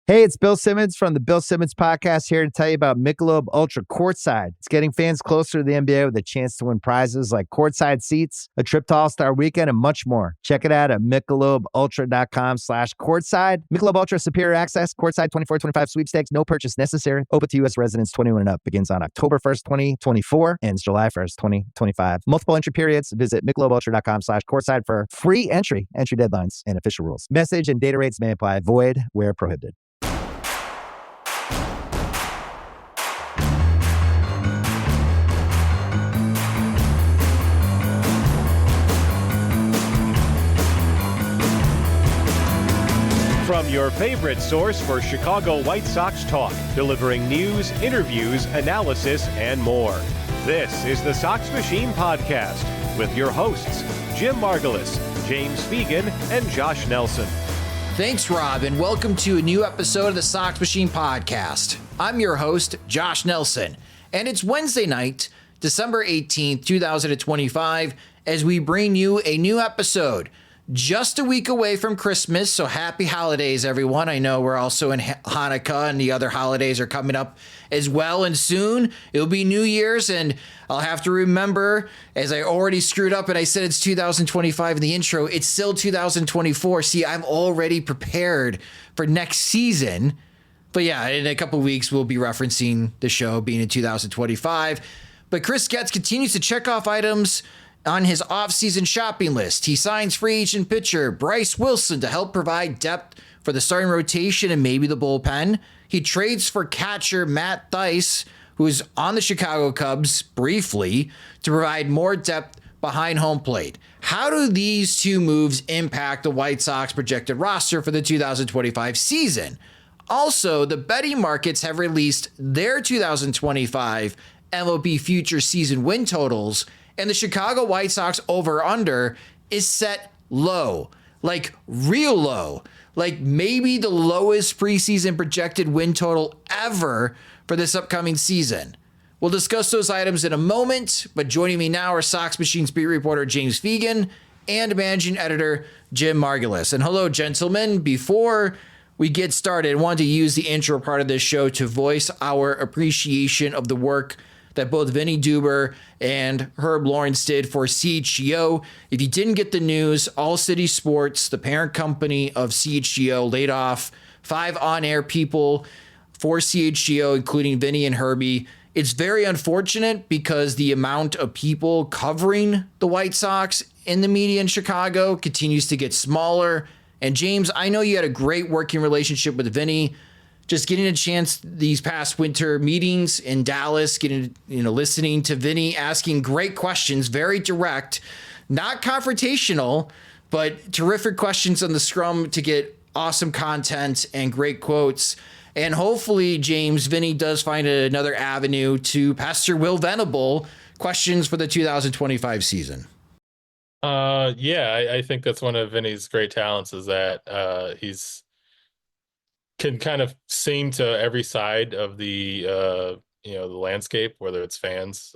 Hey, it's Bill Simmons from the Bill Simmons Podcast here to tell you about Michelob Ultra Courtside. It's getting fans closer to the NBA with a chance to win prizes like courtside seats, a trip to All-Star Weekend, and much more. Check it out at MichelobUltra.com/courtside. Michelob Ultra Superior Access, Courtside 24-25 sweepstakes, no purchase necessary. Open to U.S. residents 21 and up. Begins on October 1st, 2024, ends July 1st, 2025. Multiple entry periods. Visit MichelobUltra.com/courtside for free entry deadlines, and official rules. Message and data rates may apply. Void where prohibited. From your favorite source for Chicago White Sox talk, delivering news, interviews, analysis, and more. This is the Sox Machine Podcast with your hosts, Jim Margulis, James Fegan, and Josh Nelson. Thanks, Rob, and welcome to a new episode of the Sox Machine Podcast. I'm your host, Josh Nelson, and it's Wednesday night, December 18th, 2025, as we bring you a new episode. Just a week away from Christmas, so happy holidays, everyone. I know we're also in Hanukkah, and the other holidays are coming up as well, and soon it'll be New Year's, and I'll have to remember, as I already screwed up and I said it's 2025 in the intro, it's still 2024. See, I'm already prepared for next season, but yeah, in a couple of weeks, we'll be referencing the show being in 2025, but Chris Getz continues to check off items on his off-season shopping list. He signs free agent pitcher Bryse Wilson to help provide depth for the starting rotation and maybe the bullpen. He trades for catcher Matt Thaiss, who is on the Chicago Cubs briefly, to provide more depth behind home plate. How do these two moves impact the White Sox projected roster for the 2025 season? Also, the betting markets have released their 2025 MLB Futures season win totals, and the Chicago White Sox over-under is set low, like real low, like maybe the lowest preseason projected win total ever for this upcoming season. We'll discuss those items in a moment, but joining me now are Sox Machine's beat reporter James Fegan and managing editor Jim Margulis. And hello, gentlemen. Before we get started, I wanted to use the intro part of this show to voice our appreciation of the work that both Vinnie and Herb Lawrence did for CHGO. If you didn't get the news, All City Sports, the parent company of CHGO, laid off 5 on-air people for CHGO, including Vinnie and Herbie. It's very unfortunate because the amount of people covering the White Sox in the media in Chicago continues to get smaller. And James, I know you had a great working relationship with Vinnie. Just getting a chance these past winter meetings in Dallas, listening to Vinnie asking great questions, very direct, not confrontational, but terrific questions on the scrum to get awesome content and great quotes. And hopefully, James, Vinnie does find another avenue to Pastor Will Venable questions for the 2025 season. I think that's one of Vinnie's great talents is that he's can kind of sing to every side of the the landscape, whether it's fans,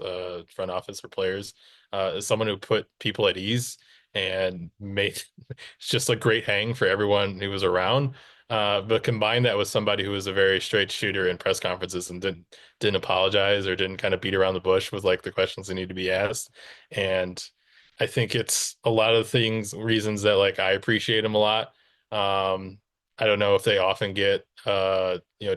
front office, or players. As someone who put people at ease and made it's just a great hang for everyone who was around. But combine that with somebody who was a very straight shooter in press conferences and didn't apologize or didn't kind of beat around the bush with like the questions that need to be asked. And I think it's a lot of reasons that like I appreciate him a lot. I don't know if they often get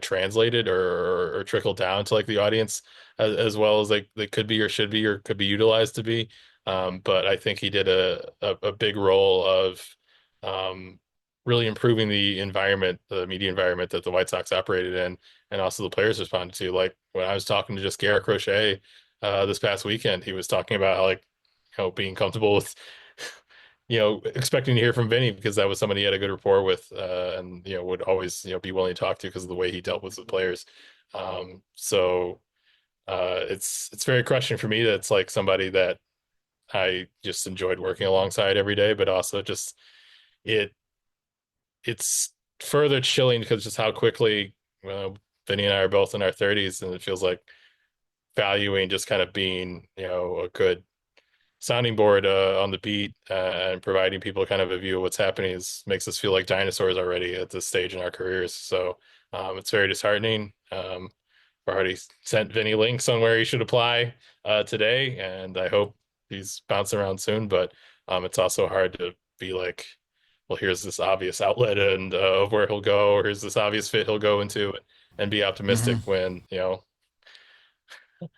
translated or trickled down to like the audience as well as they could be or should be or could be utilized to be. But I think he did a big role of really improving the environment, the media environment that the White Sox operated in, and also the players responded to. Like when I was talking to just Garrett Crochet this past weekend, he was talking about how being comfortable with expecting to hear from Vinnie because that was somebody he had a good rapport with, and would always be willing to talk to because of the way he dealt with the players. It's very crushing for me that it's like somebody that I just enjoyed working alongside every day, but also just it's further chilling because just how quickly Vinnie and I are both in our 30s, and it feels like valuing just kind of being a good sounding board on the beat and providing people kind of a view of what's happening makes us feel like dinosaurs already at this stage in our careers. So It's very disheartening. I've already sent Vinnie links on where he should apply today, and I hope he's bouncing around soon. But it's also hard to be like, well, here's this obvious outlet and of where he'll go, or here's this obvious fit he'll go into, and be optimistic when,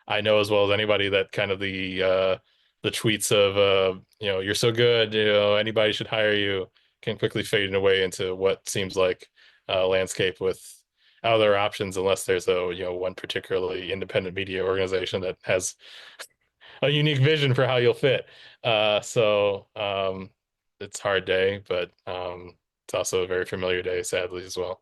I know as well as anybody that kind of the tweets of you're so good, anybody should hire you, can quickly fade away into what seems like a landscape with other options, unless there's one particularly independent media organization that has a unique vision for how you'll fit. So it's a hard day, but it's also a very familiar day, sadly, as well.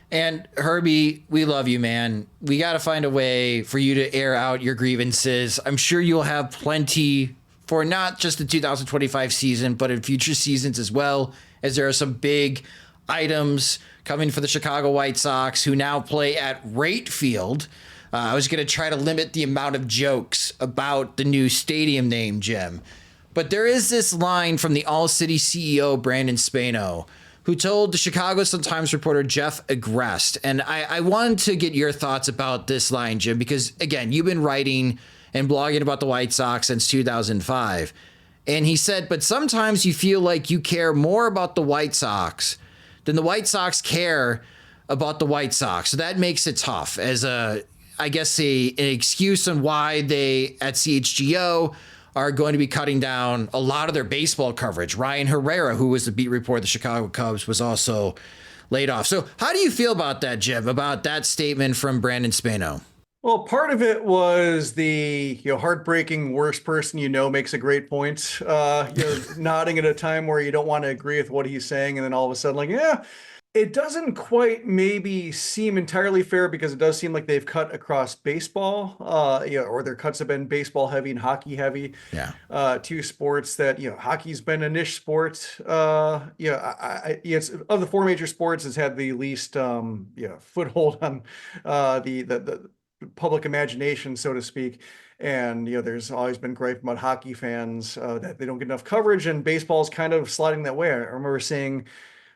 And Herbie, we love you, man. We got to find a way for you to air out your grievances. I'm sure you'll have plenty for not just the 2025 season, but in future seasons as well, as there are some big items coming for the Chicago White Sox, who now play at Rate Field. I was going to try to limit the amount of jokes about the new stadium name, Jim. But there is this line from the All-City CEO, Brandon Spano, who told the Chicago Sun-Times reporter Jeff Agrest. And I wanted to get your thoughts about this line, Jim, because, again, you've been writing and blogging about the White Sox since 2005. And he said, but sometimes you feel like you care more about the White Sox than the White Sox care about the White Sox. So that makes it tough as an excuse on why they at CHGO are going to be cutting down a lot of their baseball coverage. Ryan Herrera, who was the beat reporter of the Chicago Cubs, was also laid off. So how do you feel about that, Jim, about that statement from Brandon Spano? Well, part of it was the heartbreaking worst person makes a great point. Nodding at a time where you don't want to agree with what he's saying, and then all of a sudden, it doesn't quite maybe seem entirely fair, because it does seem like they've cut across baseball, or their cuts have been baseball heavy and hockey heavy. Yeah. Two sports that hockey's been a niche sport. It's of the four major sports has had the least foothold on the public imagination, so to speak. And there's always been gripe about hockey fans that they don't get enough coverage, and baseball's kind of sliding that way. I remember seeing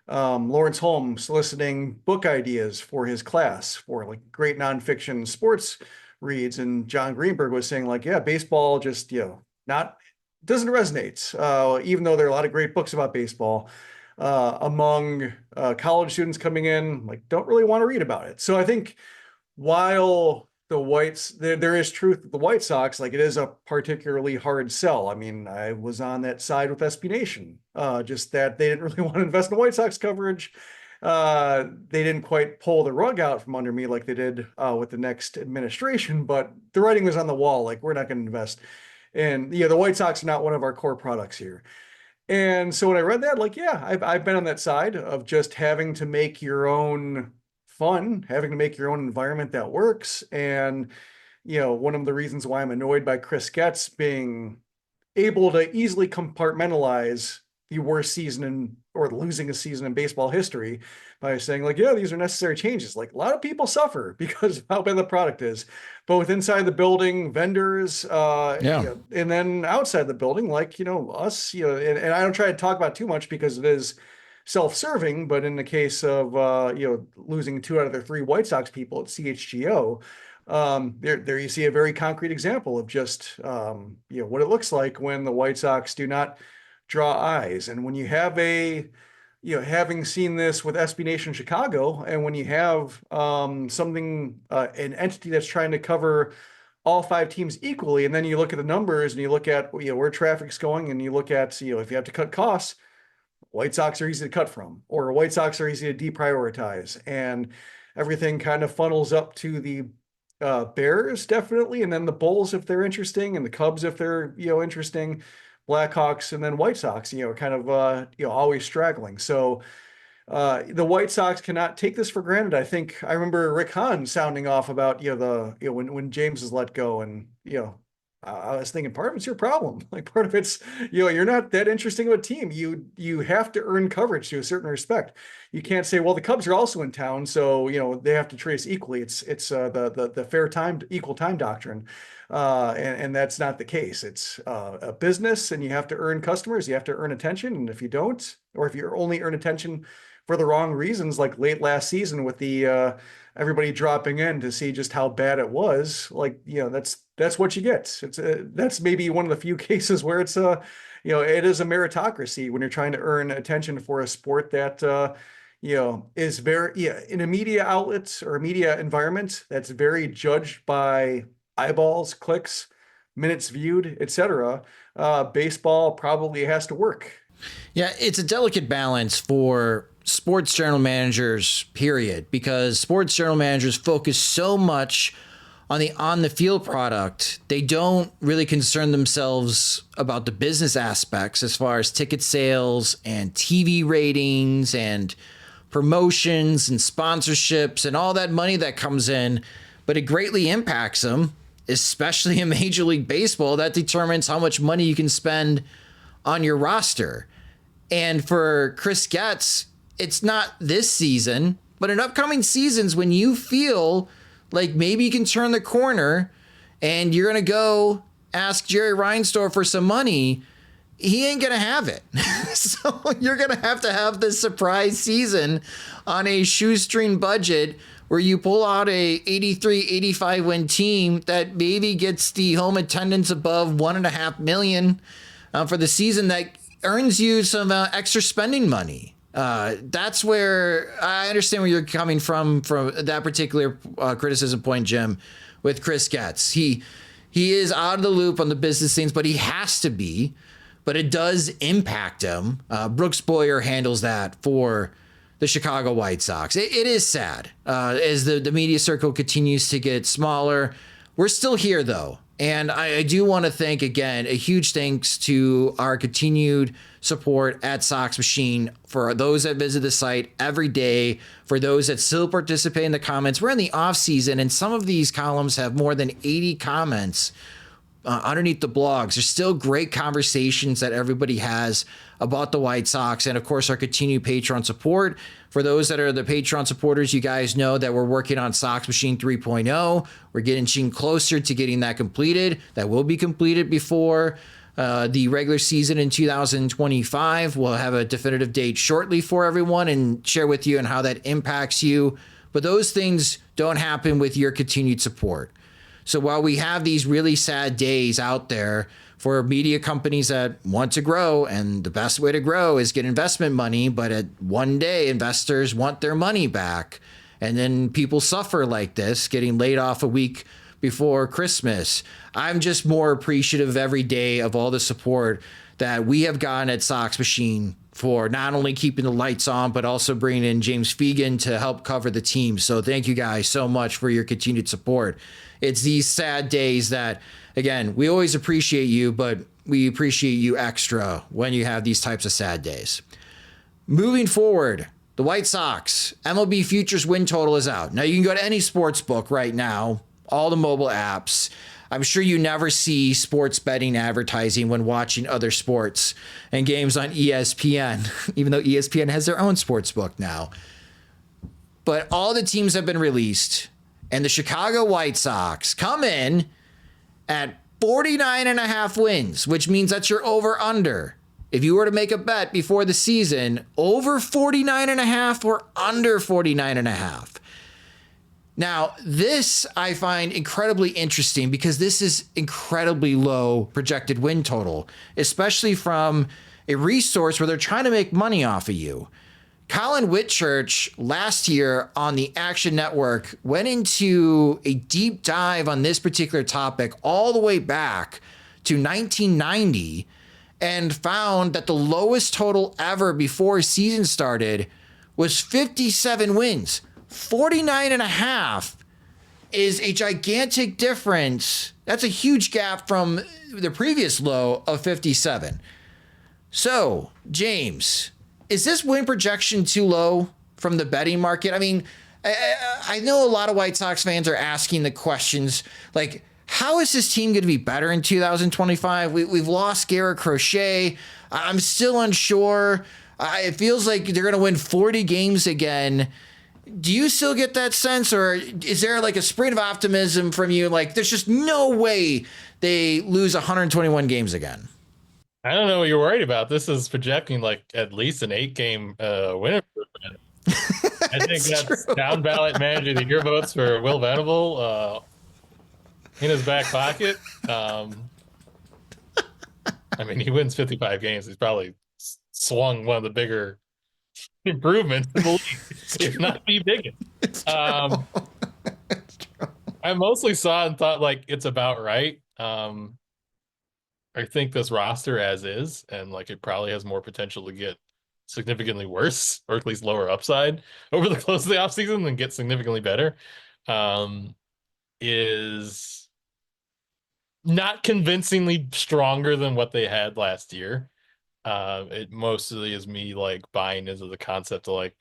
Lawrence Holmes soliciting book ideas for his class for like great nonfiction sports reads, and John Greenberg was saying baseball just not doesn't resonate, even though there are a lot of great books about baseball among college students coming in, don't really want to read about it. So I think while the Whites, there is truth with the White Sox, it is a particularly hard sell. I mean, I was on that side with SB Nation, just that they didn't really want to invest in White Sox coverage. They didn't quite pull the rug out from under me like they did with the next administration, but the writing was on the wall. We're not going to invest. And the White Sox are not one of our core products here. And so when I read that, I've been on that side of just having to make your own fun, having to make your own environment that works. And one of the reasons why I'm annoyed by Chris Getz being able to easily compartmentalize the worst season or losing a season in baseball history by saying these are necessary changes. A lot of people suffer because of how bad the product is, both inside the building, vendors, and then outside the building, us, and I don't try to talk about it too much because it is self-serving, but in the case of losing 2 out of their 3 White Sox people at CHGO, there you see a very concrete example of just what it looks like when the White Sox do not draw eyes. And when you have having seen this with SB Nation Chicago, and when you have an entity that's trying to cover all 5 teams equally, and then you look at the numbers and you look at where traffic's going, and you look at if you have to cut costs, White Sox are easy to cut from, or White Sox are easy to deprioritize, and everything kind of funnels up to the Bears, definitely, and then the Bulls if they're interesting, and the Cubs if they're interesting, Blackhawks, and then White Sox kind of always straggling. So the White Sox cannot take this for granted. I think I remember Rick Hahn sounding off about when James is let go, and I was thinking part of it's your problem. Part of it's, you're not that interesting of a team. You have to earn coverage to a certain respect. You can't say, well, the Cubs are also in town, so, they have to treat us equally. It's the fair time, equal time doctrine. And that's not the case. It's a business, and you have to earn customers. You have to earn attention. And if you don't, or if you only earn attention for the wrong reasons, like late last season with the everybody dropping in to see just how bad it was. Like, that's what you get. That's maybe one of the few cases where it's it is a meritocracy when you're trying to earn attention for a sport that is very in a media outlet or a media environment that's very judged by eyeballs, clicks, minutes viewed, etc. Baseball probably has to work. Yeah, it's a delicate balance for sports general managers, period, because sports general managers focus so much on the field product. They don't really concern themselves about the business aspects as far as ticket sales and TV ratings and promotions and sponsorships and all that money that comes in, but it greatly impacts them, especially in Major League Baseball. That determines how much money you can spend on your roster. And for Chris Getz, it's not this season, but in upcoming seasons when you feel like maybe you can turn the corner and you're going to go ask Jerry Reinsdorf for some money, he ain't going to have it. So you're going to have this surprise season on a shoestring budget where you pull out a 83, 85 win team that maybe gets the home attendance above 1.5 million for the season, that earns you some extra spending money. That's where I understand where you're coming from that particular criticism point, Jim, with Chris Getz. He is out of the loop on the business things, but he has to be. But it does impact him. Brooks Boyer handles that for the Chicago White Sox. It is sad as the media circle continues to get smaller. We're still here, though. And I do want to thank, again, a huge thanks to our continued support at Sox Machine, for those that visit the site every day, for those that still participate in the comments. We're in the off season, and some of these columns have more than 80 comments underneath the blogs. There's still great conversations that everybody has about the White Sox, and of course our continued Patreon support. For those that are the Patreon supporters, you guys know that we're working on Sox Machine 3.0. We're getting closer to getting that completed. That will be completed before the regular season in 2025. We'll have a definitive date shortly for everyone and share with you and how that impacts you. But those things don't happen with your continued support. So while we have these really sad days out there for media companies that want to grow, and the best way to grow is get investment money, but at one day investors want their money back, and then people suffer like this, getting laid off a week before Christmas. I'm just more appreciative every day of all the support that we have gotten at Sox Machine for not only keeping the lights on, but also bringing in James Fegan to help cover the team. So thank you guys so much for your continued support. It's these sad days that, again, we always appreciate you, but we appreciate you extra when you have these types of sad days. Moving forward, the White Sox, MLB Futures Win total is out. Now, you can go to any sports book right now, all the mobile apps. I'm sure you never see sports betting advertising when watching other sports and games on ESPN, even though ESPN has their own sports book now. But all the teams have been released, and the Chicago White Sox come in at 49.5 wins, which means that's your over-under. If you were to make a bet before the season, over 49.5 or under 49.5. Now, this I find incredibly interesting because this is incredibly low projected win total, especially from a resource where they're trying to make money off of you. Colin Whitchurch last year on the Action Network went into a deep dive on this particular topic all the way back to 1990 and found that the lowest total ever before season started was 57 wins. 49.5 is a gigantic difference. That's a huge gap from the previous low of 57. So, James, is this win projection too low from the betting market? I mean, I know a lot of White Sox fans are asking the questions like, how is this team going to be better in 2025? We've lost Garrett Crochet. I'm still unsure. It feels like they're going to win 40 games again. Do you still get that sense, or is there like a spring of optimism from you? Like, there's just no way they lose 121 games again. I don't know what you're worried about. This is projecting like at least an 8-game win I think that's down ballot manager of the year votes for Will Venable in his back pocket. I mean, he wins 55 games. He's probably swung one of the bigger improvements in the league, if not the biggest. I mostly saw and thought like it's about right. I think this roster as is, and like it probably has more potential to get significantly worse, or at least lower upside over the close of the offseason than get significantly better. Is not convincingly stronger than what they had last year. It mostly is me like buying into the concept of like,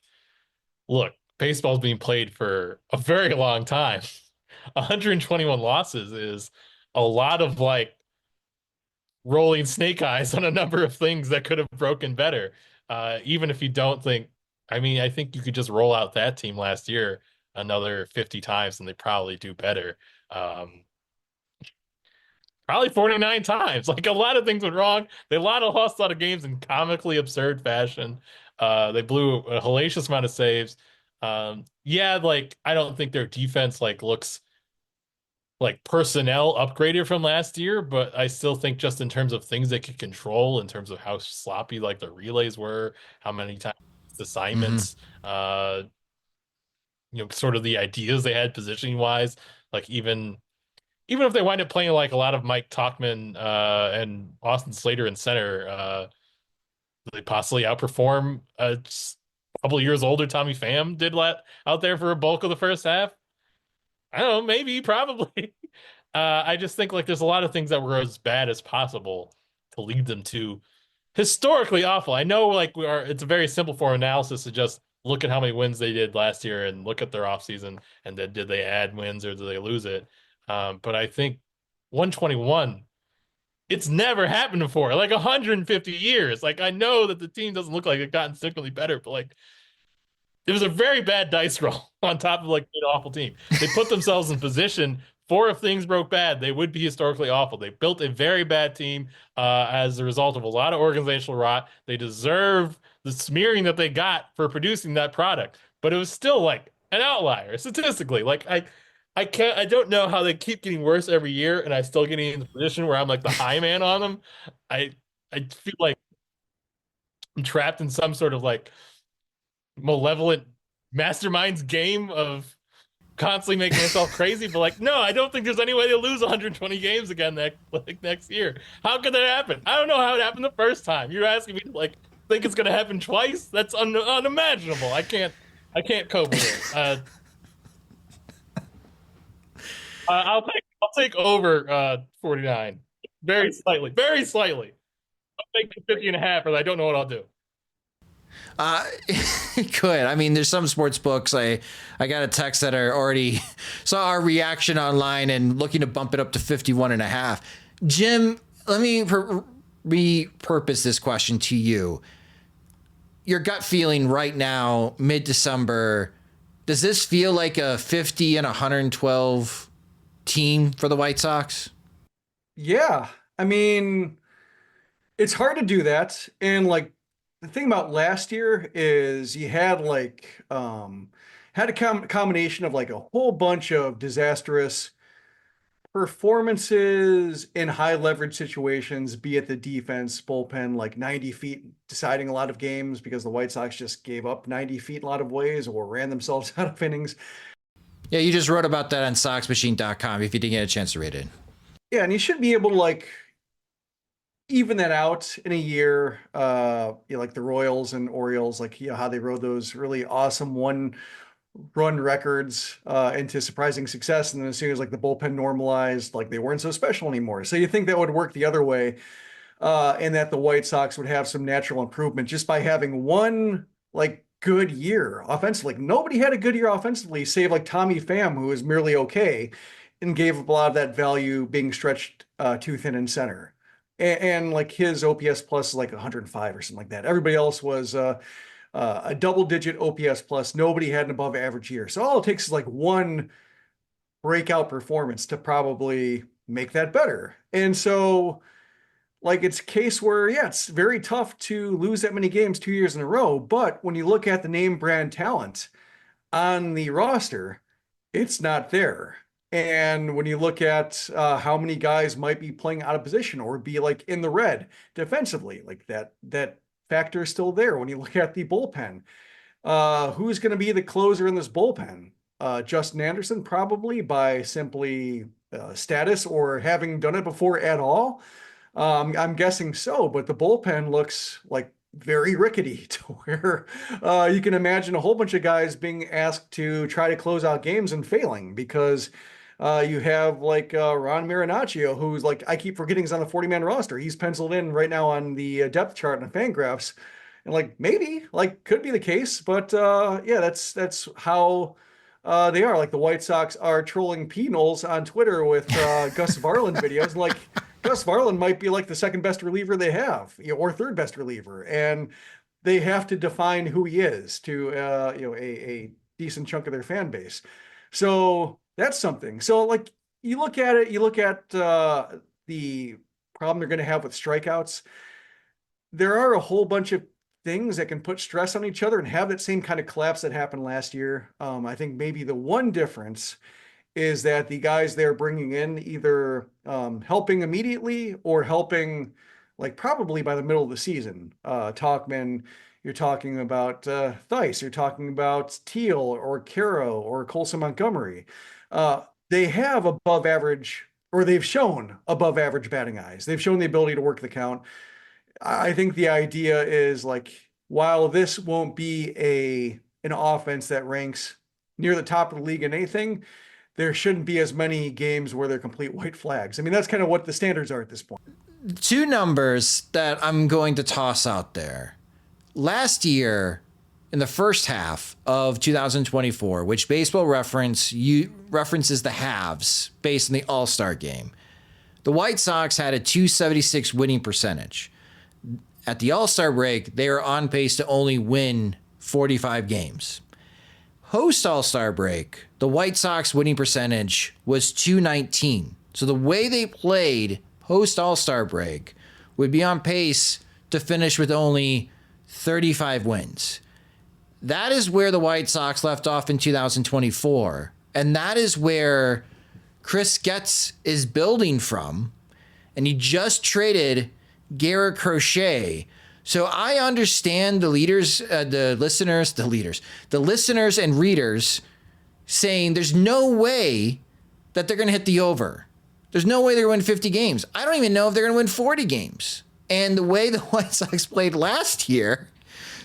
look, baseball's being played for a very long time. 121 losses is a lot of like rolling snake eyes on a number of things that could have broken better. Even if you don't think, I mean, I think you could just roll out that team last year another 50 times and they probably do better. Probably 49 times. Like a lot of things went wrong. They lost a lot of games in comically absurd fashion. They blew a hellacious amount of saves. Yeah, like I don't think their defense like looks like personnel upgraded from last year, but I still think just in terms of things they could control, in terms of how sloppy like the relays were, how many times assignments, sort of the ideas they had positioning wise, like even if they wind up playing like a lot of Mike Tauchman and Austin Slater in center, they possibly outperform a couple of years older Tommy Pham did out there for a bulk of the first half. I don't know, maybe, probably. I just think like there's a lot of things that were as bad as possible to lead them to historically awful. I know like it's a very simple form analysis to just look at how many wins they did last year and look at their offseason and then did they add wins or did they lose it? But I think 121, it's never happened before. Like 150 years. Like I know that the team doesn't look like it gotten significantly better, but like it was a very bad dice roll on top of like an awful team. They put themselves in position for if things broke bad, they would be historically awful. They built a very bad team as a result of a lot of organizational rot. They deserve the smearing that they got for producing that product, but it was still like an outlier statistically. Like I don't know how they keep getting worse every year, and I still getting in the position where I'm like the high man on them. I feel like I'm trapped in some sort of like malevolent mastermind's game of constantly making myself crazy, but like, no, I don't think there's any way they lose 120 games again next year. How could that happen? I don't know how it happened the first time. You're asking me to like think it's gonna happen twice? That's unimaginable. I can't cope with it. I'll take over 49 very slightly. I'll take 50.5, but I don't know what I'll do. Could. I mean, there's some sports books. I got a text that I already saw our reaction online and looking to bump it up to 51.5. Jim, let me repurpose this question to you. Your gut feeling right now, mid-December, does this feel like a 50 and 112 team for the White Sox? Yeah. I mean, it's hard to do that. And like, the thing about last year is you had like had a combination of like a whole bunch of disastrous performances in high leverage situations, be it the defense, bullpen, like 90 feet deciding a lot of games because the White Sox just gave up 90 feet in a lot of ways or ran themselves out of innings. Yeah, you just wrote about that on SoxMachine.com if you didn't get a chance to read it. Yeah, and you should be able to like even that out in a year, like the Royals and Orioles, like how they rode those really awesome one-run records into surprising success, and then as soon as like the bullpen normalized, like they weren't so special anymore. So you think that would work the other way, and that the White Sox would have some natural improvement just by having one like good year offensively. Like, nobody had a good year offensively, save like Tommy Pham, who was merely okay, and gave up a lot of that value being stretched too thin in center. And like his OPS plus is like 105 or something like that. Everybody else was a double-digit OPS plus. Nobody had an above-average year. So all it takes is like one breakout performance to probably make that better. And so like it's a case where, yeah, it's very tough to lose that many games 2 years in a row. But when you look at the name brand talent on the roster, it's not there. And when you look at how many guys might be playing out of position or be like in the red defensively, like that factor is still there. When you look at the bullpen, who's going to be the closer in this bullpen? Justin Anderson, probably by simply status or having done it before at all. I'm guessing so, but the bullpen looks like very rickety to where you can imagine a whole bunch of guys being asked to try to close out games and failing because you have like Ron Marinaccio, who's like, I keep forgetting he's on the 40-man roster. He's penciled in right now on the depth chart and Fangraphs. And like, maybe, like, could be the case. But yeah, that's how they are. Like the White Sox are trolling P-Knowles on Twitter with Gus Varland videos. And like, Gus Varland might be like the second best reliever they have, or third best reliever. And they have to define who he is to, a decent chunk of their fan base. So that's something. So like you look at it, you look at the problem they're going to have with strikeouts. There are a whole bunch of things that can put stress on each other and have that same kind of collapse that happened last year. I think maybe the one difference is that the guys they're bringing in either helping immediately or helping like probably by the middle of the season. Talkman, you're talking about Thaiss, you're talking about Teel or Quero or Colson Montgomery. They have above average, or they've shown above average batting eyes. They've shown the ability to work the count. I think the idea is like, while this won't be an offense that ranks near the top of the league in anything, there shouldn't be as many games where they're complete white flags. I mean, that's kind of what the standards are at this point. Two numbers that I'm going to toss out there. Last year, in the first half of 2024, which Baseball Reference references the halves based on the All-Star game, the White Sox had a .276 winning percentage. At the All-Star break, they are on pace to only win 45 games. Post All-Star break, the White Sox winning percentage was .219. So the way they played post All-Star break would be on pace to finish with only 35 wins. That is where the White Sox left off in 2024. And that is where Chris Getz is building from. And he just traded Garrett Crochet. So I understand the listeners and readers saying there's no way that they're going to hit the over. There's no way they're going to win 50 games. I don't even know if they're going to win 40 games. And the way the White Sox played last year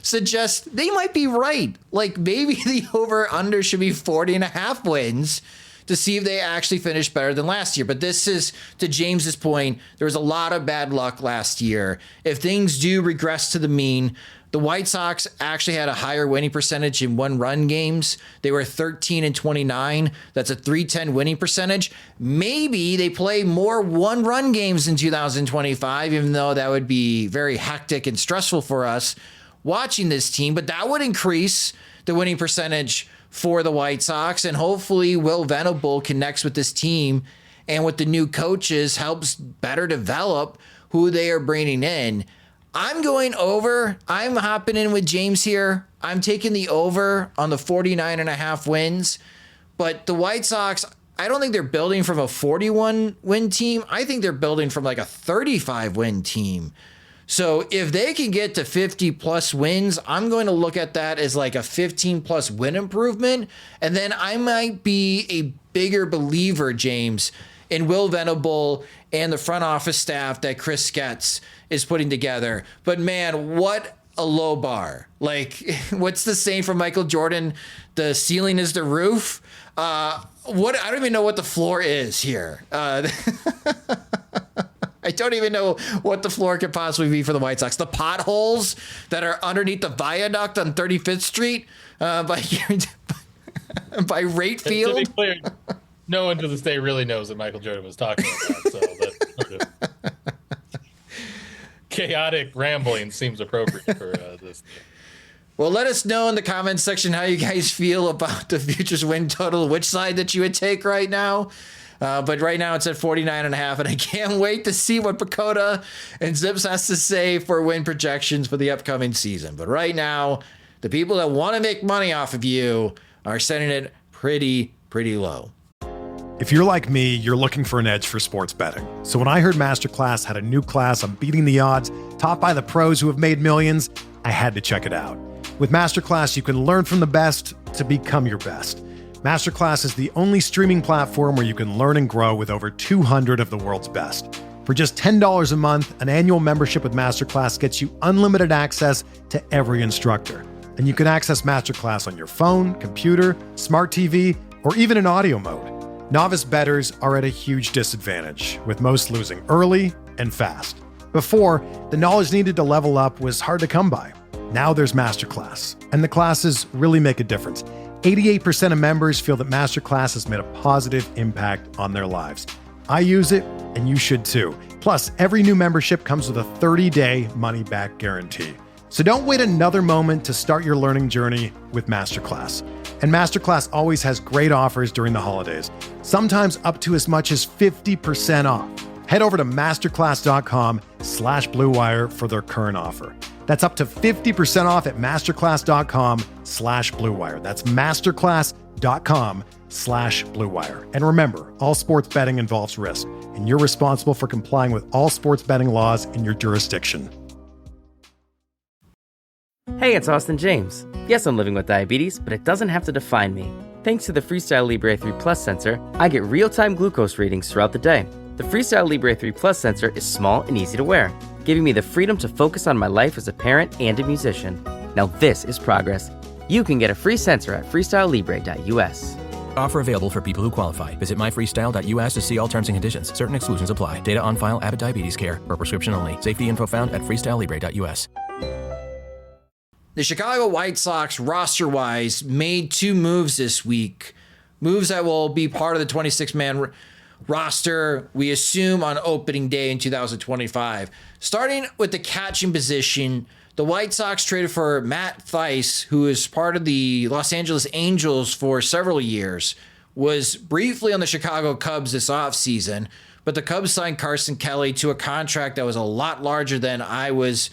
suggests they might be right. Like maybe the over under should be 40.5 wins to see if they actually finish better than last year. But this is, to James's point, there was a lot of bad luck last year. If things do regress to the mean, the White Sox actually had a higher winning percentage in one-run games. They were 13-29. That's a .310 winning percentage. Maybe they play more one-run games in 2025, even though that would be very hectic and stressful for us watching this team. But that would increase the winning percentage for the White Sox, and hopefully Will Venable connects with this team and with the new coaches helps better develop who they are bringing in. I'm going over. I'm hopping in with James here. I'm taking the over on the 49.5 wins, but the White Sox, I don't think they're building from a 41 win team. I think they're building from like a 35 win team. So if they can get to 50 plus wins, I'm going to look at that as like a 15 plus win improvement. And then I might be a bigger believer, James, in Will Venable and the front office staff that Chris Getz is putting together. But man, what a low bar. Like, what's the saying from Michael Jordan? The ceiling is the roof. I don't even know what the floor is here. I don't even know what the floor could possibly be for the White Sox. The potholes that are underneath the viaduct on 35th Street by Rate Field. To be clear, no one to this day really knows what Michael Jordan was talking about. So that sort of chaotic rambling seems appropriate for this. Well, let us know in the comments section how you guys feel about the Futures Win total, which side that you would take right now. But right now it's at 49.5, and I can't wait to see what Pacoda and Zips has to say for win projections for the upcoming season. But right now, the people that want to make money off of you are setting it pretty low. If you're like me, you're looking for an edge for sports betting. So when I heard Masterclass had a new class on beating the odds, taught by the pros who have made millions, I had to check it out. With Masterclass, you can learn from the best to become your best. Masterclass is the only streaming platform where you can learn and grow with over 200 of the world's best. For just $10 a month, an annual membership with Masterclass gets you unlimited access to every instructor. And you can access Masterclass on your phone, computer, smart TV, or even in audio mode. Novice bettors are at a huge disadvantage, with most losing early and fast. Before, the knowledge needed to level up was hard to come by. Now there's Masterclass, and the classes really make a difference. 88% of members feel that Masterclass has made a positive impact on their lives. I use it, and you should too. Plus, every new membership comes with a 30-day money-back guarantee. So don't wait another moment to start your learning journey with Masterclass. And Masterclass always has great offers during the holidays, sometimes up to as much as 50% off. Head over to masterclass.com/Blue Wire for their current offer. That's up to 50% off at masterclass.com/Blue Wire. That's masterclass.com/Blue Wire. And remember, all sports betting involves risk, and you're responsible for complying with all sports betting laws in your jurisdiction. Hey, it's Austin James. Yes, I'm living with diabetes, but it doesn't have to define me. Thanks to the Freestyle Libre 3 Plus sensor, I get real-time glucose readings throughout the day. The Freestyle Libre 3 Plus sensor is small and easy to wear, giving me the freedom to focus on my life as a parent and a musician. Now this is progress. You can get a free sensor at freestylelibre.us. Offer available for people who qualify. Visit myfreestyle.us to see all terms and conditions. Certain exclusions apply. Data on file, Abbott Diabetes Care. For prescription only. Safety info found at freestylelibre.us. The Chicago White Sox, roster-wise, made 2 moves this week. Moves that will be part of the 26-man roster, we assume, on opening day in 2025. Starting with the catching position, the White Sox traded for Matt Thaiss, who is part of the Los Angeles Angels for several years, was briefly on the Chicago Cubs this offseason, but the Cubs signed Carson Kelly to a contract that was a lot larger than I was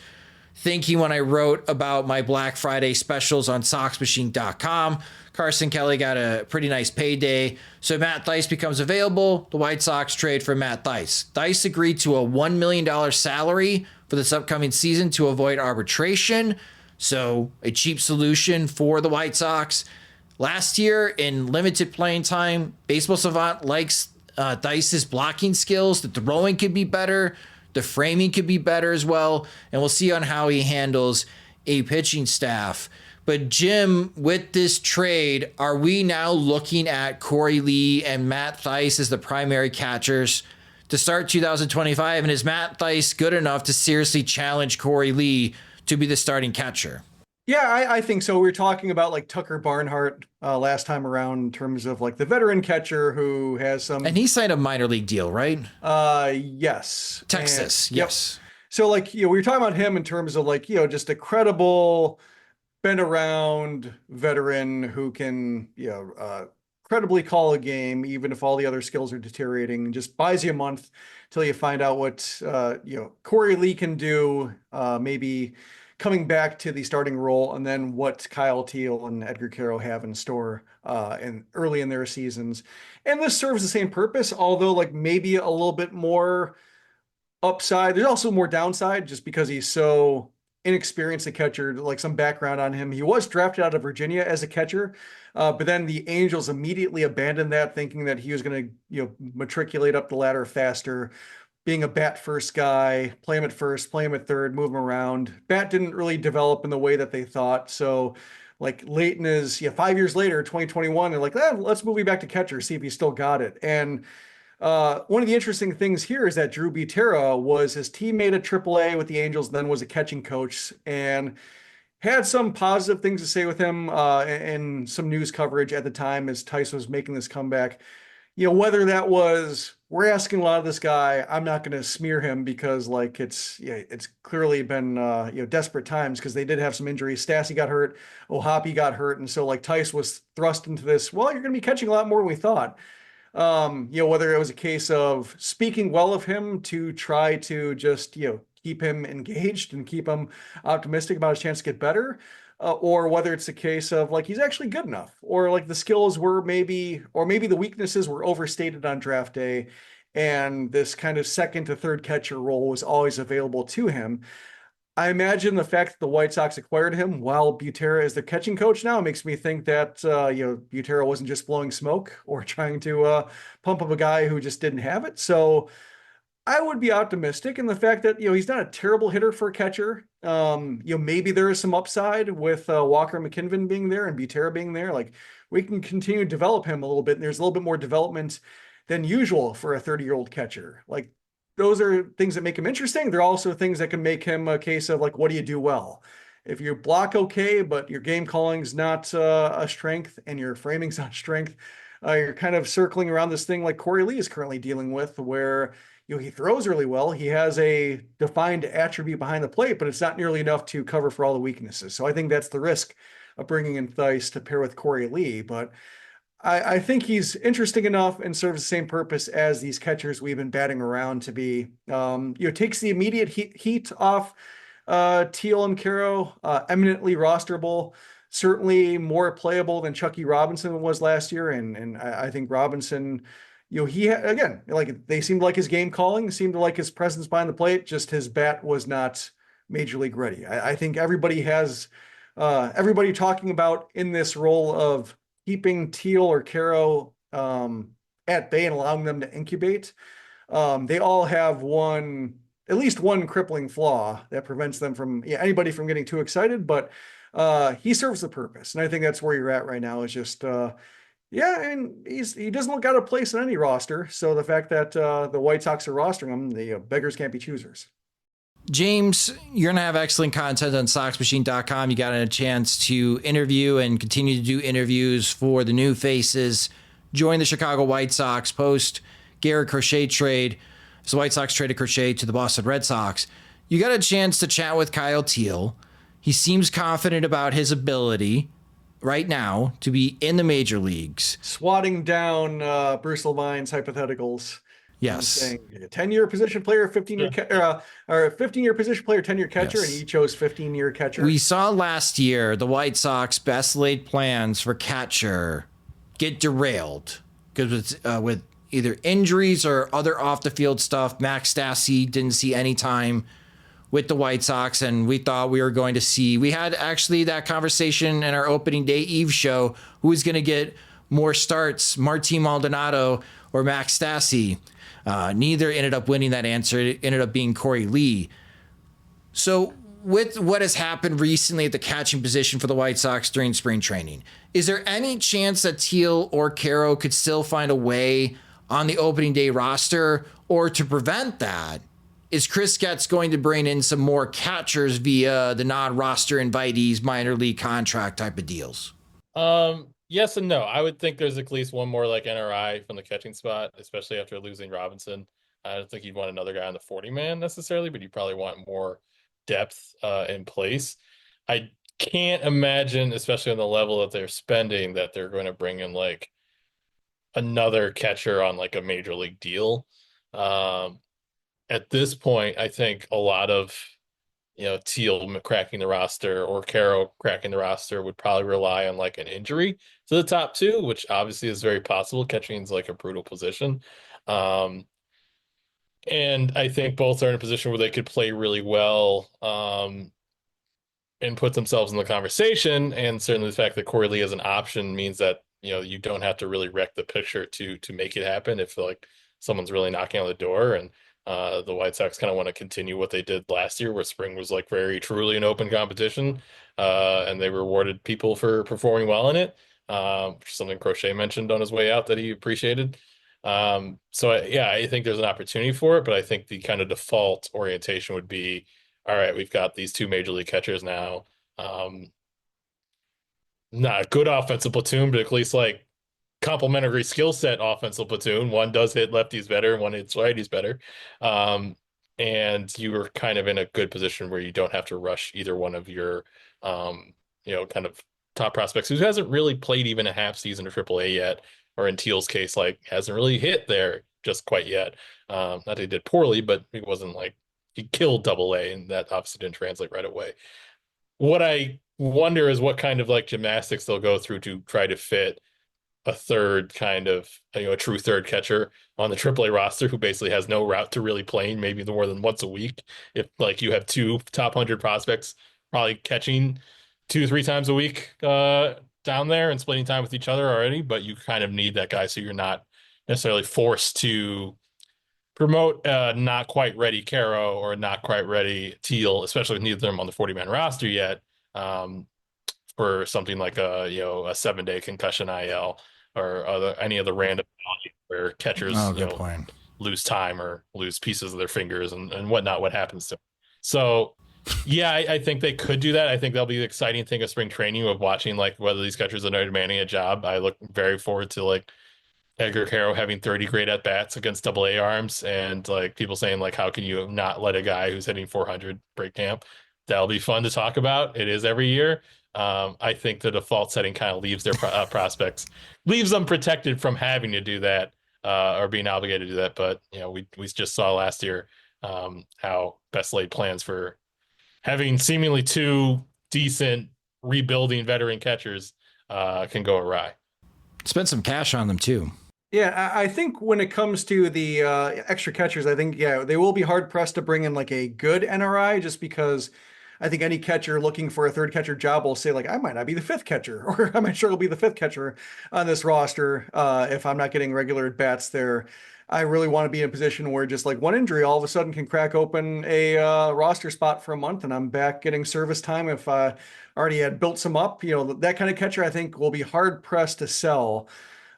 thinking when I wrote about my Black Friday specials on SoxMachine.com. Carson Kelly got a pretty nice payday, so Matt Thaiss becomes available. The White Sox trade for Matt Thaiss. Thaiss agreed to a $1 million salary for this upcoming season to avoid arbitration, so a cheap solution for the White Sox. Last year, in limited playing time, Baseball Savant likes Theiss's blocking skills. The throwing could be better. The framing could be better as well, and we'll see on how he handles a pitching staff. But Jim, with this trade, are we now looking at Corey Lee and Matt Thaiss as the primary catchers to start 2025? And is Matt Thaiss good enough to seriously challenge Corey Lee to be the starting catcher? Yeah, I think so. We were talking about like Tucker Barnhart last time around in terms of like the veteran catcher who has some. And he signed a minor league deal, right? Yes. Texas, and, yes. Yep. So like, we were talking about him in terms of like, just a credible, been around veteran who can, credibly call a game, even if all the other skills are deteriorating, and just buys you a month till you find out what, Corey Lee can do, maybe coming back to the starting role, and then what Kyle Teel and Edgar Quero have in store and early in their seasons. And this serves the same purpose, although like maybe a little bit more upside. There's also more downside just because he's so inexperienced a catcher. Like some background on him, he was drafted out of Virginia as a catcher, but then the Angels immediately abandoned that, thinking that he was going to matriculate up the ladder faster, being a bat first guy, play him at first, play him at third, move him around. Bat didn't really develop in the way that they thought. So like late in his 5 years later, 2021, they're like, let's move you back to catcher, see if he still got it. And one of the interesting things here is that Drew Butera was his teammate at AAA with the Angels, then was a catching coach, and had some positive things to say with him and some news coverage at the time as Thaiss was making this comeback. Whether that was, we're asking a lot of this guy, I'm not going to smear him because like it's clearly been desperate times, because they did have some injuries. Stassi got hurt, Ohapi got hurt, and so like Thaiss was thrust into this, well, you're going to be catching a lot more than we thought. Whether it was a case of speaking well of him to try to just, keep him engaged and keep him optimistic about his chance to get better, or whether it's a case of like he's actually good enough, or like the skills were maybe the weaknesses were overstated on draft day, and this kind of second to third catcher role was always available to him. I imagine the fact that the White Sox acquired him while Butera is their catching coach now makes me think that Butera wasn't just blowing smoke or trying to pump up a guy who just didn't have it. So I would be optimistic in the fact that, he's not a terrible hitter for a catcher. Maybe there is some upside with Walker McKinven being there and Butera being there. Like, we can continue to develop him a little bit. And there's a little bit more development than usual for a 30-year-old catcher. Like, those are things that make him interesting. They're also things that can make him a case of like, what do you do well? If you block okay, but your game calling's not a strength and your framing's not strength, you're kind of circling around this thing like Corey Lee is currently dealing with, where he throws really well. He has a defined attribute behind the plate, but it's not nearly enough to cover for all the weaknesses. So I think that's the risk of bringing in Thaiss to pair with Corey Lee. But I think he's interesting enough and serves the same purpose as these catchers we've been batting around to be. Takes the immediate heat off Teel and Quero, eminently rosterable, certainly more playable than Chucky Robinson was last year. And I think Robinson, again, like they seemed like his game calling, seemed to like his presence behind the plate, just his bat was not major league ready. I think everybody talking about in this role of keeping Teel or Quero at bay and allowing them to incubate. They all have at least one crippling flaw that prevents them from anybody from getting too excited, but he serves the purpose. And I think that's where you're at right now is just, and he doesn't look out of place in any roster. So the fact that the White Sox are rostering him, the beggars can't be choosers. James, you're going to have excellent content on SoxMachine.com. You got a chance to interview and continue to do interviews for the new faces. Join the Chicago White Sox post Garrett Crochet trade. So the White Sox traded Crochet to the Boston Red Sox. You got a chance to chat with Kyle Teel. He seems confident about his ability right now to be in the major leagues. Swatting down Bruce Levine's hypotheticals. Yes. Saying a 10-year position player, 15-year or a 15-year position player, 10-year catcher, yes. And he chose 15-year catcher. We saw last year the White Sox best laid plans for catcher get derailed because with either injuries or other off the field stuff. Max Stassi didn't see any time with the White Sox, and we thought we were going to see. We had actually that conversation in our opening day Eve show. Who was going to get more starts, Martin Maldonado or Max Stassi? Neither ended up winning that answer. It ended up being Corey Lee. So with what has happened recently at the catching position for the White Sox during spring training, is there any chance that Teel or Quero could still find a way on the opening day roster? Or to prevent that, is Chris Getz going to bring in some more catchers via the non-roster invitees, minor league contract type of deals? Yes and no. I would think there's at least one more like NRI from the catching spot, especially after losing Robinson. I don't think you'd want another guy on the 40-man necessarily, but you probably want more depth in place. I can't imagine, especially on the level that they're spending, that they're going to bring in like another catcher on like a major league deal. At this point, I think a lot of Teel cracking the roster or Quero cracking the roster would probably rely on like an injury to the top two, which obviously is very possible. Catching is like a brutal position. And I think both are in a position where they could play really well and put themselves in the conversation. And certainly the fact that Corey Lee as an option means that, you don't have to really wreck the picture to make it happen if like someone's really knocking on the door. And the White Sox kind of want to continue what they did last year, where spring was like very truly an open competition, and they rewarded people for performing well in it, which is something Crochet mentioned on his way out that he appreciated. I think there's an opportunity for it, but I think the kind of default orientation would be, all right, we've got these two major league catchers now. Not a good offensive platoon, but at least like complementary skill set offensive platoon. One does hit lefties better, one hits righties better. And you were kind of in a good position where you don't have to rush either one of your, kind of top prospects who hasn't really played even a half season of AAA yet. or in Teel's case, like hasn't really hit there just quite yet. Not that he did poorly, but it wasn't like he killed AA, and that obviously didn't translate right away. What I wonder is what kind of like gymnastics they'll go through to try to fit a third kind of, a true third catcher on the AAA roster who basically has no route to really playing maybe more than once a week. If like you have 2 top 100 prospects probably catching 2-3 times a week down there and splitting time with each other already, but you kind of need that guy so you're not necessarily forced to promote not quite ready Quero or not quite ready Teel, especially with neither of them on the 40-man roster yet, for something like a 7-day concussion IL or any other random where catchers lose time or lose pieces of their fingers and whatnot. What happens to them? So yeah, I think they could do that. I think that'll be the exciting thing of spring training, of watching like whether these catchers are demanding a job. I look very forward to like Edgar Quero having 30 great at bats against AA arms, and like people saying like, how can you not let a guy who's hitting 400 break camp? That'll be fun to talk about. It is every year. I think the default setting kind of leaves their prospects, leaves them protected from having to do that or being obligated to do that. But we just saw last year how best laid plans for having seemingly 2 decent rebuilding veteran catchers can go awry. Spend some cash on them too. Yeah, I think when it comes to the extra catchers, I think, they will be hard pressed to bring in like a good NRI, just because I think any catcher looking for a third catcher job will say like, I might not be the 5th catcher, or I'm not sure I'll be the 5th catcher on this roster if I'm not getting regular at bats there. I really want to be in a position where just like one injury all of a sudden can crack open a roster spot for a month, and I'm back getting service time if I already had built some up. That kind of catcher I think will be hard pressed to sell.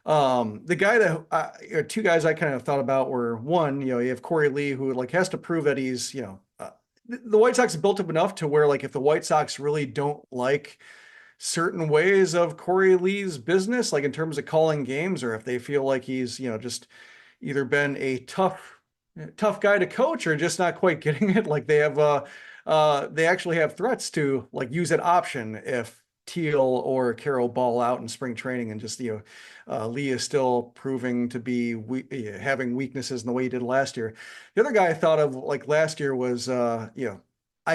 The guy that 2 guys I kind of thought about were, one, you have Corey Lee, who like has to prove that he's, the White Sox have built up enough to where like if the White Sox really don't like certain ways of Corey Lee's business, like in terms of calling games, or if they feel like he's, just either been a tough guy to coach or just not quite getting it, like they have, they actually have threats to like use that option if Teel or Quero ball out in spring training, and just Lee is still proving to be having weaknesses in the way he did last year. The other guy I thought of like last year was I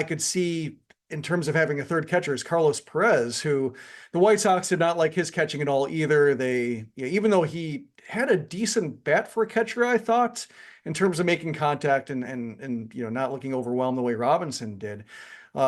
could see in terms of having a third catcher is Carlos Perez, who the White Sox did not like his catching at all either. They even though he had a decent bat for a catcher, I thought, in terms of making contact and not looking overwhelmed the way Robinson did.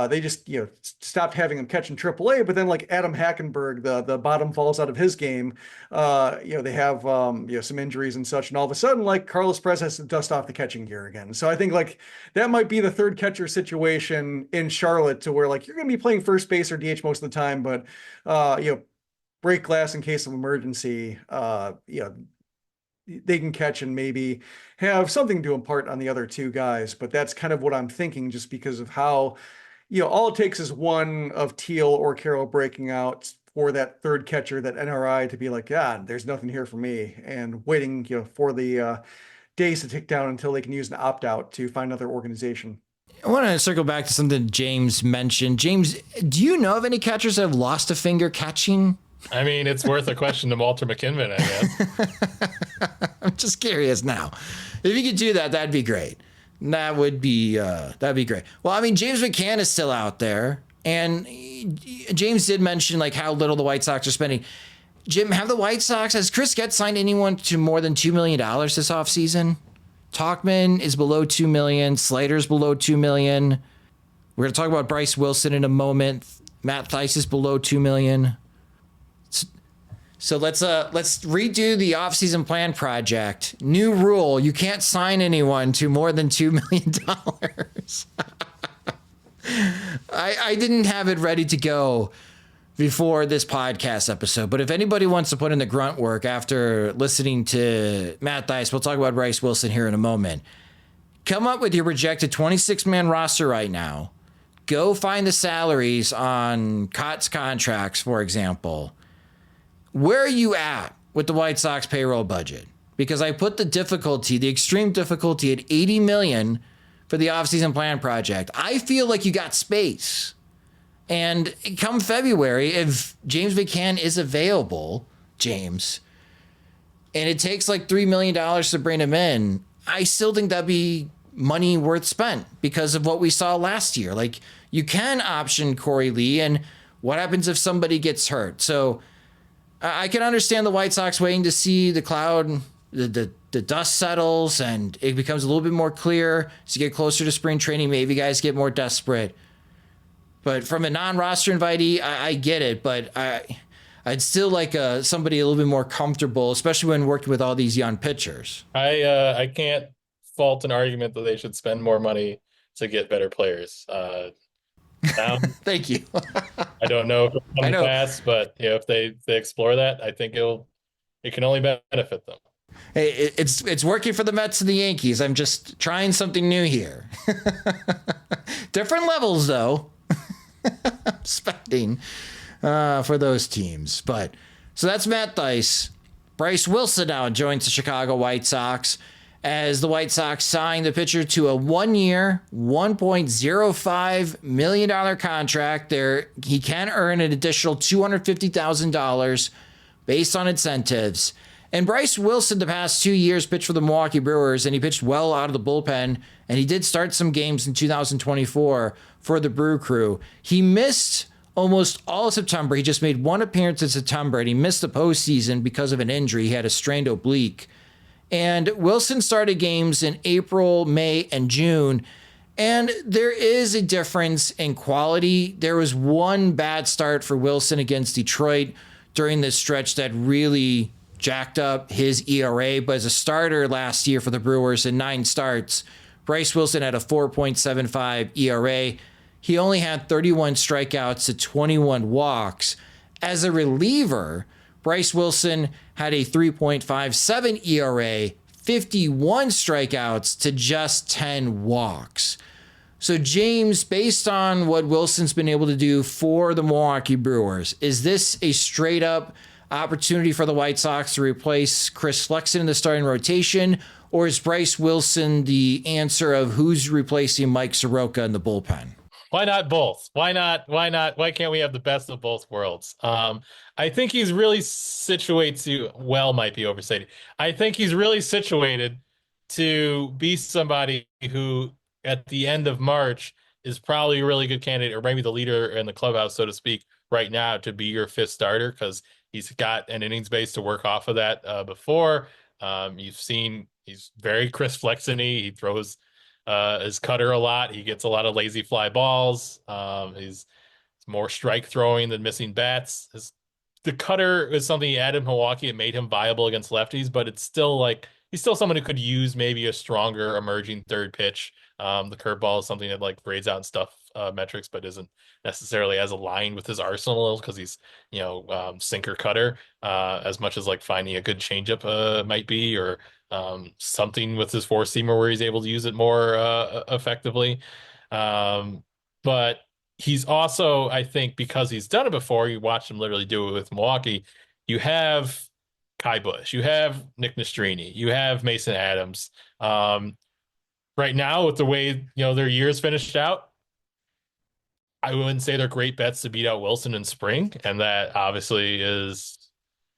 They just stopped having him catch in AAA, but then like Adam Hackenberg, the bottom falls out of his game. They have some injuries and such, and all of a sudden like Carlos Perez has to dust off the catching gear again. So I think like that might be the third catcher situation in Charlotte, to where like you're going to be playing first base or DH most of the time, but break glass in case of emergency. They can catch and maybe have something to impart on the other 2 guys. But that's kind of what I'm thinking, just because of how, all it takes is one of Teel or Quero breaking out for that third catcher, that NRI, to be like, there's nothing here for me, and waiting, for the days to tick down until they can use an opt-out to find another organization. I want to circle back to something James mentioned. James, do you know of any catchers that have lost a finger catching? I mean, it's worth a question to Walter McKinnon, I guess. I'm just curious now. If you could do that, that'd be great. That'd be great. Well, I mean, James McCann is still out there, and James did mention like how little the White Sox are spending. Jim, has Chris Getz signed anyone to more than $2 million this offseason? Talkman is below $2 million. Slater's below $2 million. We're going to talk about Bryse Wilson in a moment. Matt Thaiss is below $2 million. So let's redo the offseason plan project. New rule: you can't sign anyone to more than $2 million. I didn't have it ready to go before this podcast episode, but if anybody wants to put in the grunt work after listening to Matt Thaiss, we'll talk about Bryse Wilson here in a moment. Come up with your projected 26-man roster right now. Go find the salaries on Cott's contracts, for example. Where are you at with the White Sox payroll budget? Because I put the extreme difficulty at $80 million for the offseason plan project. I feel like you got space. And come February, if James McCann is available, James, and it takes like $3 million to bring him in, I still think that'd be money worth spent because of what we saw last year. Like, you can option Corey Lee, and what happens if somebody gets hurt? So I can understand the White Sox waiting to see the cloud, the dust settles, and it becomes a little bit more clear as you get closer to spring training. Maybe guys get more desperate. But from a non-roster invitee, I get it, but I'd still like somebody a little bit more comfortable, especially when working with all these young pitchers. I can't fault an argument that they should spend more money to get better players. Thank you. I don't know if it'll come to pass, but if they explore that, I think it can only benefit them. Hey, it's working for the Mets and the Yankees. I'm just trying something new here. Different levels, though. Expecting for those teams. But so that's Matt Thaiss. Bryse Wilson now joins the Chicago White Sox as the White Sox signed the pitcher to a 1-year, $1.05 million contract. There, he can earn an additional $250,000 based on incentives. And Bryse Wilson, the past 2 years, pitched for the Milwaukee Brewers, and he pitched well out of the bullpen, and he did start some games in 2024 for the Brew Crew. He missed almost all of September. He just made one appearance in September, and he missed the postseason because of an injury. He had a strained oblique. And Wilson started games in April, May, and June. And there is a difference in quality. There was one bad start for Wilson against Detroit during this stretch that really jacked up his ERA. But as a starter last year for the Brewers in 9 starts, Bryse Wilson had a 4.75 ERA. He only had 31 strikeouts to 21 walks. As a reliever, Bryse Wilson had a 3.57 ERA, 51 strikeouts to just 10 walks. So, James, based on what Wilson's been able to do for the Milwaukee Brewers, is this a straight up opportunity for the White Sox to replace Chris Flexen in the starting rotation, or is Bryse Wilson the answer of who's replacing Mike Soroka in the bullpen? Why not both? Why not? Why can't we have the best of both worlds? I think he's really situated might be overstated. I think he's really situated to be somebody who at the end of March is probably a really good candidate, or maybe the leader in the clubhouse, so to speak, right now to be your 5th starter, because he's got an innings base to work off of that before. You've seen he's very Chris Flexen-y. He throws his cutter a lot. He gets a lot of lazy fly balls. He's more strike throwing than missing bats. The cutter is something he added in Milwaukee. It made him viable against lefties, but it's still like he's still someone who could use maybe a stronger emerging third pitch. The curveball is something that like grades out and stuff metrics, but isn't necessarily as aligned with his arsenal because he's sinker cutter as much as like finding a good changeup might be, or something with his 4-seamer where he's able to use it more effectively. But he's also, I think, because he's done it before, you watched him literally do it with Milwaukee. You have Kai Bush, you have Nick Nastrini, you have Mason Adams. Right now, with the way their years finished out, I wouldn't say they're great bets to beat out Wilson in spring, and that obviously is,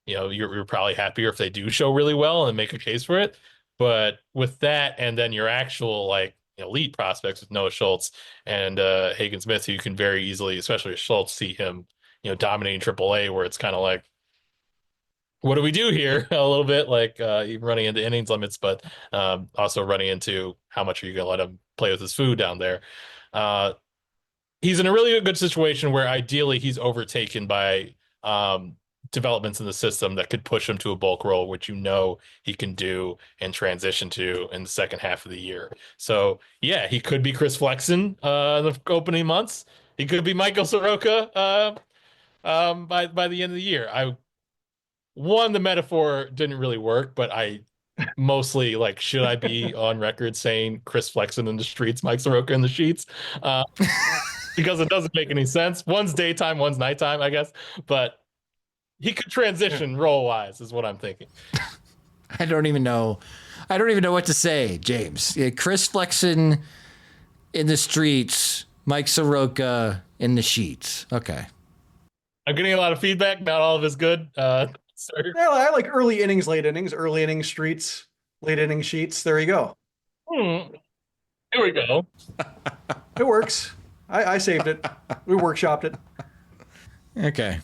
you're probably happier if they do show really well and make a case for it. But with that, and then your actual elite prospects with Noah Schultz and Hagen Smith, who you can very easily, especially with Schultz, see him dominating AAA, where it's kind of like, what do we do here? A little bit like even running into innings limits, but also running into how much are you going to let him play with his food down there. He's in a really good situation where ideally he's overtaken by developments in the system that could push him to a bulk role, which he can do and transition to in the second half of the year. So yeah, he could be Chris Flexen in the opening months. He could be Michael Soroka by the end of the year. The metaphor didn't really work, but I mostly should I be on record saying Chris Flexen in the streets, Mike Soroka in the sheets? Because it doesn't make any sense. One's daytime, one's nighttime, I guess. But he could transition role-wise, is what I'm thinking. I don't even know what to say, James. Yeah, Chris Flexen in the streets, Mike Soroka in the sheets. Okay. I'm getting a lot of feedback. Not all of it's good. Sir. Yeah, I like early innings, late innings, early innings streets, late inning sheets. There you go. Here we go. It works. I saved it. We workshopped it. Okay.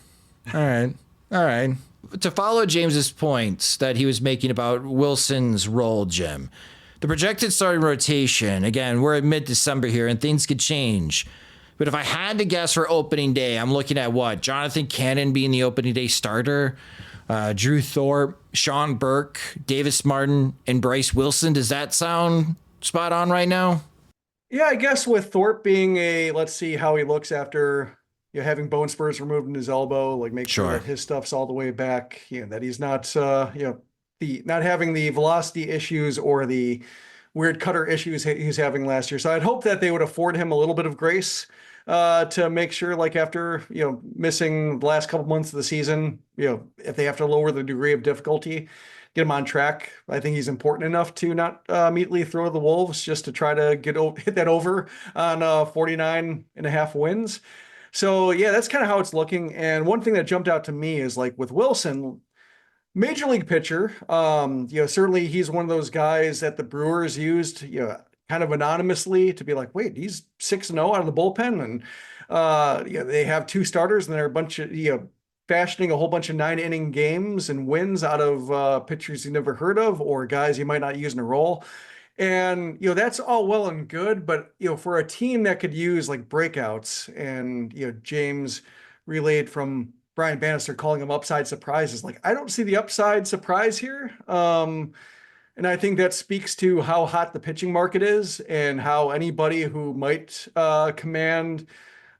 All right. All right. To follow James's points that he was making about Wilson's role, Jim, the projected starting rotation, again, we're at mid-December here and things could change. But if I had to guess for opening day, I'm looking at what? Jonathan Cannon being the opening day starter, Drew Thorpe, Sean Burke, Davis Martin, and Bryse Wilson. Does that sound spot on right now? Yeah, I guess with Thorpe being let's see how he looks after having bone spurs removed in his elbow, like make sure that his stuff's all the way back, that he's not, not having the velocity issues or the weird cutter issues he's having last year. So I'd hope that they would afford him a little bit of grace to make sure, like after, missing the last couple months of the season, if they have to lower the degree of difficulty, get him on track. I think he's important enough to not immediately throw the Wolves, just to try to hit that over on 49.5 wins. So yeah, that's kind of how it's looking. And one thing that jumped out to me is like with Wilson, major league pitcher, certainly he's one of those guys that the Brewers used, kind of anonymously to be like, wait, he's 6-0 out of the bullpen. And they have 2 starters and they're a bunch of, fashioning a whole bunch of 9-inning games and wins out of pitchers you never heard of or guys you might not use in a role. And, that's all well and good, but, for a team that could use like breakouts and, James relayed from Brian Bannister calling them upside surprises. Like, I don't see the upside surprise here. And I think that speaks to how hot the pitching market is and how anybody who might command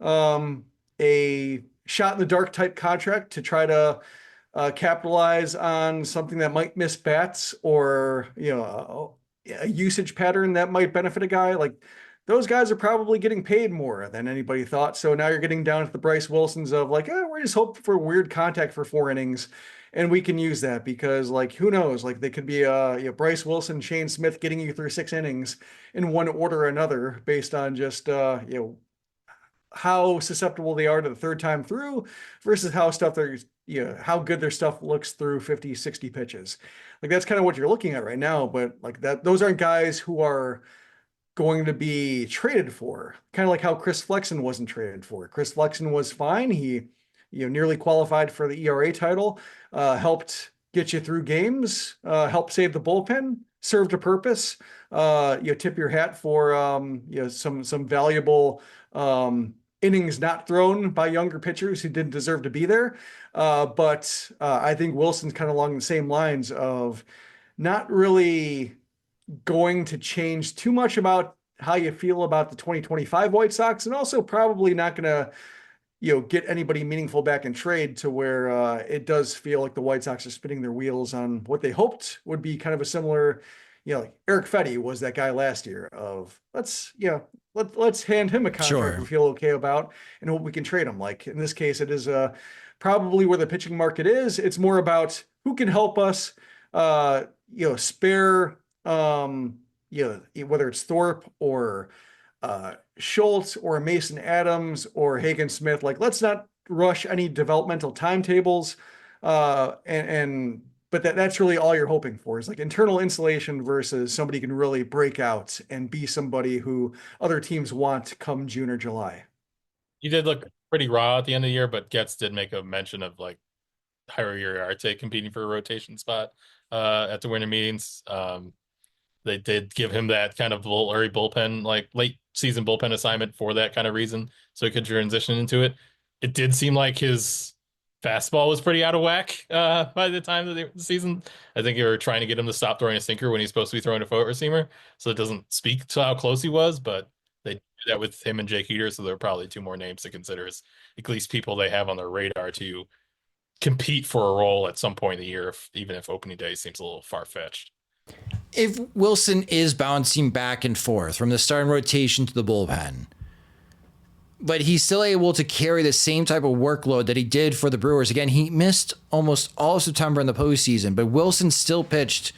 a shot in the dark type contract to try to capitalize on something that might miss bats or, a usage pattern that might benefit a guy, like those guys are probably getting paid more than anybody thought. So now you're getting down to the Bryse Wilsons of like, we're just hoping for weird contact for 4 innings. And we can use that because like, who knows, like they could be Bryse Wilson, Shane Smith getting you through 6 innings in one order or another based on just, how susceptible they are to the third time through versus how how good their stuff looks through 50, 60 pitches. Like that's kind of what you're looking at right now, but like those aren't guys who are going to be traded for, kind of like how Chris Flexen wasn't traded for. Chris Flexen was fine. He, nearly qualified for the ERA title, helped get you through games, helped save the bullpen, served a purpose. Tip your hat for, some valuable, innings not thrown by younger pitchers who didn't deserve to be there. But I think Wilson's kind of along the same lines of not really going to change too much about how you feel about the 2025 White Sox, and also probably not going to, get anybody meaningful back in trade to where it does feel like the White Sox are spinning their wheels on what they hoped would be kind of a similar, like Eric Fetty was that guy last year of let's hand him a contract we feel okay about and hope we can trade him. Like in this case, it is probably where the pitching market is. It's more about who can help us, spare, whether it's Thorpe or Schultz or Mason Adams or Hagen Smith. Like, let's not rush any developmental timetables. But that's really all you're hoping for is like internal insulation versus somebody can really break out and be somebody who other teams want come June or July. You did look pretty raw at the end of the year, but Getz did make a mention of like Javier Arte competing for a rotation spot at the winter meetings. They did give him that kind of early bullpen, like late season bullpen assignment for that kind of reason, so he could transition into it. It did seem like his fastball was pretty out of whack by the time of the season. I think they were trying to get him to stop throwing a sinker when he's supposed to be throwing a foot receiver. So it doesn't speak to how close he was, but they did that with him and Jake Heater. So there are probably 2 more names to consider as at least people they have on their radar to compete for a role at some point in the year, even if opening day seems a little far-fetched. If Wilson is bouncing back and forth from the starting rotation to the bullpen, but he's still able to carry the same type of workload that he did for the Brewers. Again, he missed almost all of September in the postseason, but Wilson still pitched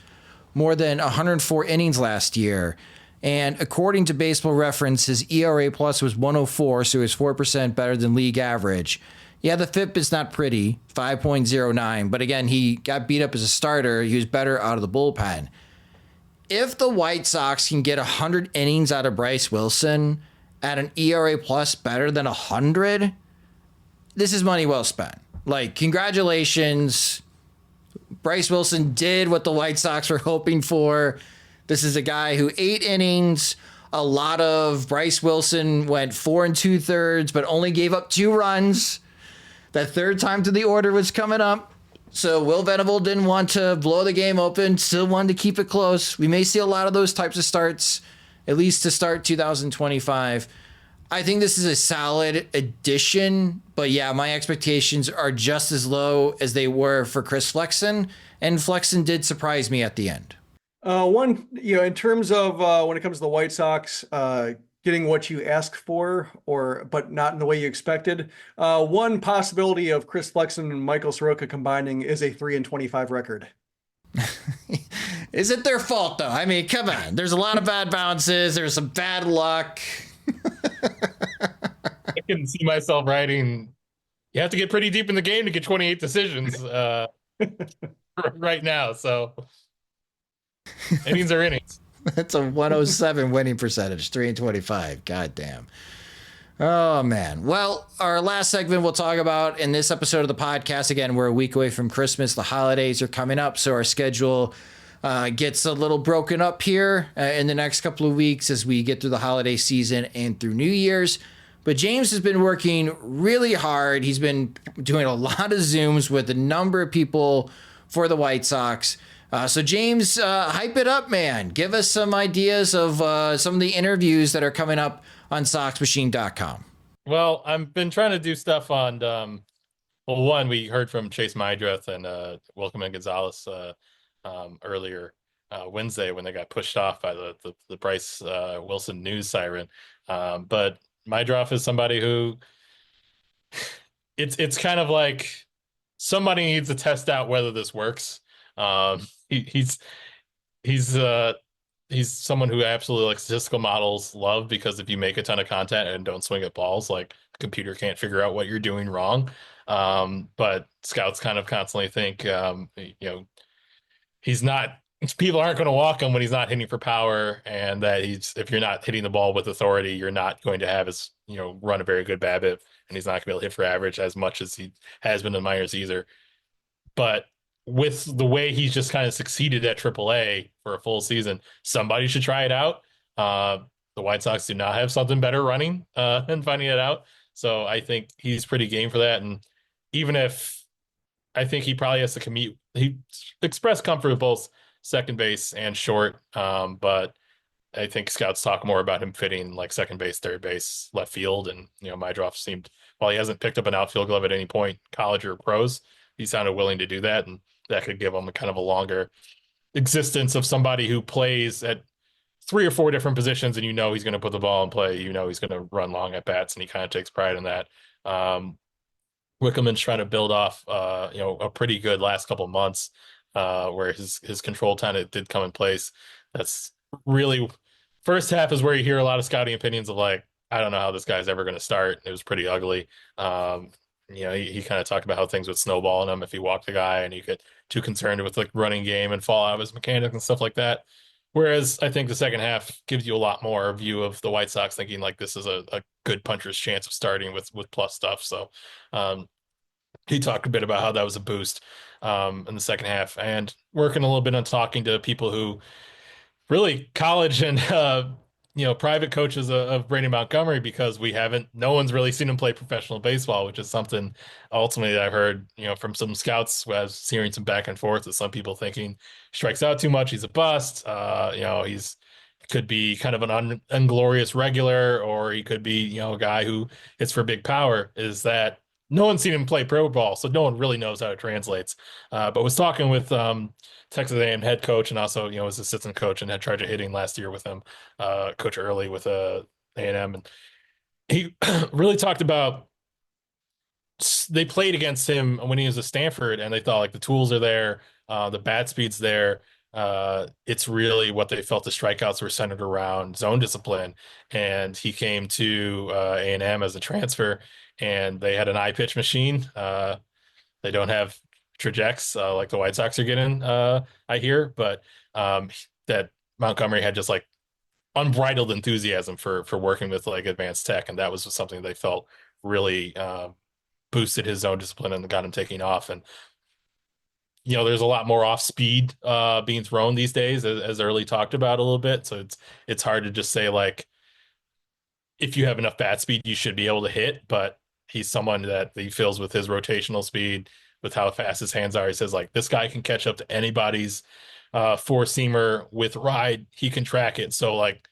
more than 104 innings last year. And according to Baseball Reference, his ERA plus was 104, so he was 4% better than league average. Yeah, the FIP is not pretty, 5.09. But again, he got beat up as a starter. He was better out of the bullpen. If the White Sox can get 100 innings out of Bryse Wilson at an ERA plus better than 100, this is money well spent. Like, congratulations. Bryse Wilson did what the White Sox were hoping for. This is a guy who 8 innings. A lot of Bryse Wilson went 4 2/3, but only gave up 2 runs. That third time to the order was coming up. So Will Venable didn't want to blow the game open, still wanted to keep it close. We may see a lot of those types of starts, at least to start 2025. I think this is a solid addition, but yeah, my expectations are just as low as they were for Chris Flexen, and Flexen did surprise me at the end. In terms of when it comes to the White Sox, getting what you ask for, but not in the way you expected. One possibility of Chris Flexen and Michael Soroka combining is a 3-25 record. Is it their fault though? I mean, come on. There's a lot of bad bounces. There's some bad luck. I can see myself writing. You have to get pretty deep in the game to get 28 decisions right now. So innings are innings. That's a 107 winning percentage, 3-25. God damn. Oh, man. Well, our last segment we'll talk about in this episode of the podcast. Again, we're a week away from Christmas. The holidays are coming up, so our schedule gets a little broken up here in the next couple of weeks as we get through the holiday season and through New Year's. But James has been working really hard. He's been doing a lot of Zooms with a number of people for the White Sox. So James, hype it up, man. Give us some ideas of some of the interviews that are coming up on SoxMachine.com. Well, I've been trying to do stuff on, one, we heard from Chase Mydreth and Wilkerman Gonzalez earlier Wednesday when they got pushed off by the Bryse Wilson news siren. But Mydreth is somebody who it's kind of like somebody needs to test out whether this works. He's someone who absolutely, like, statistical models love, because if you make a ton of content and don't swing at balls, like, the computer can't figure out what you're doing wrong. But scouts kind of constantly think, people aren't going to walk him when he's not hitting for power, and that if you're not hitting the ball with authority, you're not going to have run a very good BABIP, and he's not going to be able to hit for average as much as he has been in the minors either. But with the way he's just kind of succeeded at AAA for a full season, somebody should try it out. The White Sox do not have something better running than finding it out. So I think he's pretty game for that. And even if I think he probably has to commute, he expressed comfort with both second base and short. But I think scouts talk more about him fitting like second base, third base, left field. And, Mydreth seemed, while he hasn't picked up an outfield glove at any point, college or pros, he sounded willing to do that. And that could give him a kind of a longer existence of somebody who plays at 3 or 4 different positions, and he's going to put the ball in play, he's going to run long at bats, and he kind of takes pride in that. Wickelman's trying to build off a pretty good last couple of months where his control time did come in place. That's really, first half is where you hear a lot of scouting opinions of like, I don't know how this guy's ever going to start. It was pretty ugly. He kind of talked about how things would snowball in him if he walked the guy and he get too concerned with like running game and fall out of his mechanics and stuff like that. Whereas I think the second half gives you a lot more view of the White Sox thinking like this is a good puncher's chance of starting with plus stuff. So he talked a bit about how that was a boost in the second half, and working a little bit on talking to people who really college and private coaches of Brady Montgomery, because no one's really seen him play professional baseball, which is something ultimately that I've heard, from some scouts who I was hearing some back and forth with some people thinking strikes out too much, he's a bust. He's could be kind of an inglorious regular, or he could be, a guy who hits for big power. Is that no one's seen him play pro ball, so no one really knows how it translates. But was talking with Texas A&M head coach, and also his assistant coach and had charge of hitting last year with him, Coach Early with A&M, and he really talked about they played against him when he was at Stanford, and they thought like the tools are there, the bat speed's there. It's really what they felt the strikeouts were centered around zone discipline, and he came to A&M as a transfer, and they had an I-pitch machine. They don't have trajects like the White Sox are getting, I hear, but that Montgomery had just like unbridled enthusiasm for working with like advanced tech, and that was something they felt really boosted his zone discipline and got him taking off. And there's a lot more off speed being thrown these days, as Early talked about a little bit. So it's hard to just say like, if you have enough bat speed, you should be able to hit. But he's someone that he feels with his rotational speed, with how fast his hands are. He says like, this guy can catch up to anybody's four-seamer with ride. He can track it. So like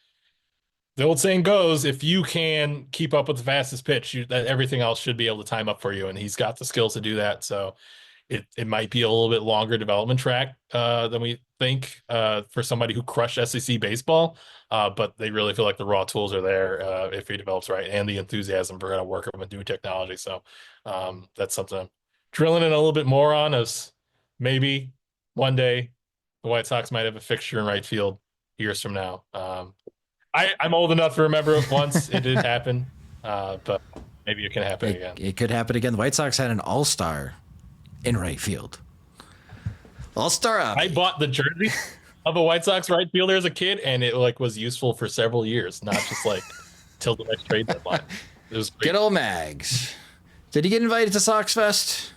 the old saying goes, if you can keep up with the fastest pitch, everything else should be able to time up for you. And he's got the skills to do that. So it might be a little bit longer development track than we think for somebody who crushed SEC baseball. But they really feel like the raw tools are there if he develops right, and the enthusiasm for going to work with new technology. So that's something I'm drilling in a little bit more on, as maybe one day the White Sox might have a fixture in right field years from now. I'm old enough to remember it once it did happen, but maybe it can happen again. It could happen again. The White Sox had an all-star in right field. All-star up. I bought the jersey of a White Sox right fielder as a kid, and it like was useful for several years, not just like till the next trade deadline. It was great. Good old Mags. Did he get invited to Sox Fest?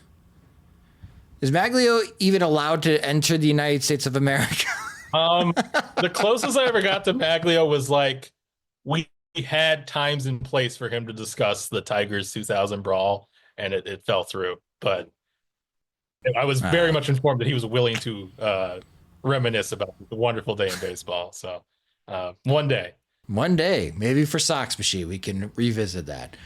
Is Maglio even allowed to enter the United States of America? The closest I ever got to Maglio was like, we had times in place for him to discuss the Tigers 2000 brawl, and it fell through. But I was very much informed that he was willing to reminisce about the wonderful day in baseball. So one day, maybe for Sox Machine, we can revisit that.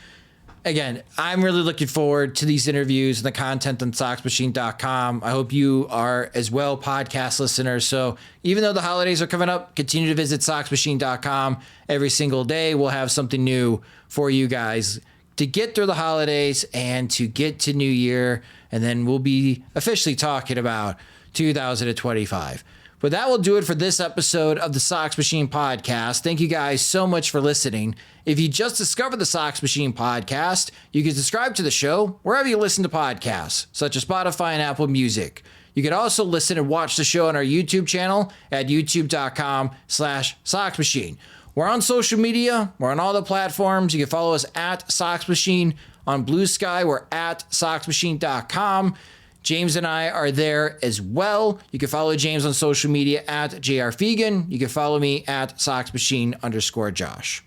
Again, I'm really looking forward to these interviews and the content on SoxMachine.com. I hope you are as well, podcast listeners. So even though the holidays are coming up, continue to visit SoxMachine.com every single day. We'll have something new for you guys to get through the holidays and to get to New Year. And then we'll be officially talking about 2025. But that will do it for this episode of the Sox Machine podcast. Thank you guys so much for listening. If you just discovered the Sox Machine podcast, you can subscribe to the show wherever you listen to podcasts, such as Spotify and Apple Music. You can also listen and watch the show on our YouTube channel at youtube.com/Sox Machine. We're on social media. We're on all the platforms. You can follow us at Sox Machine on Blue Sky. We're at SoxMachine.com. James and I are there as well. You can follow James on social media at JR Fegan. You can follow me at SoxMachine_Josh.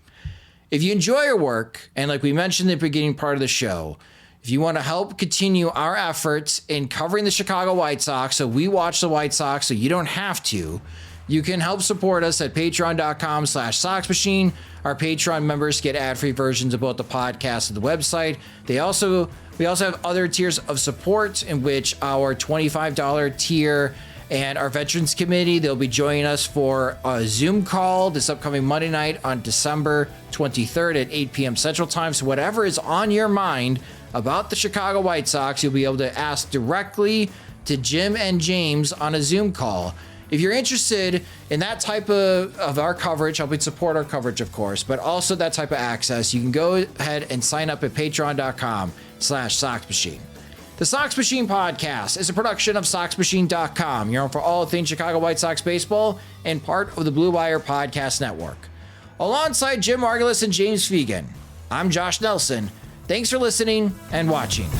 If you enjoy our work, and like we mentioned in the beginning part of the show, if you want to help continue our efforts in covering the Chicago White Sox, so we watch the White Sox so you don't have to, you can help support us at patreon.com/Sox Machine. Our Patreon members get ad-free versions of both the podcast and the website. We also have other tiers of support, in which our $25 tier and our Veterans Committee, they'll be joining us for a Zoom call this upcoming Monday night on December 23rd at 8 p.m. Central Time. So whatever is on your mind about the Chicago White Sox, you'll be able to ask directly to Jim and James on a Zoom call. If you're interested in that type of our coverage, helping support our coverage, of course, but also that type of access, you can go ahead and sign up at patreon.com/Sox Machine. The Sox Machine podcast is a production of SoxMachine.com. You're on for all things Chicago White Sox baseball and part of the Blue Wire Podcast Network. Alongside Jim Margulis and James Fegan, I'm Josh Nelson. Thanks for listening and watching.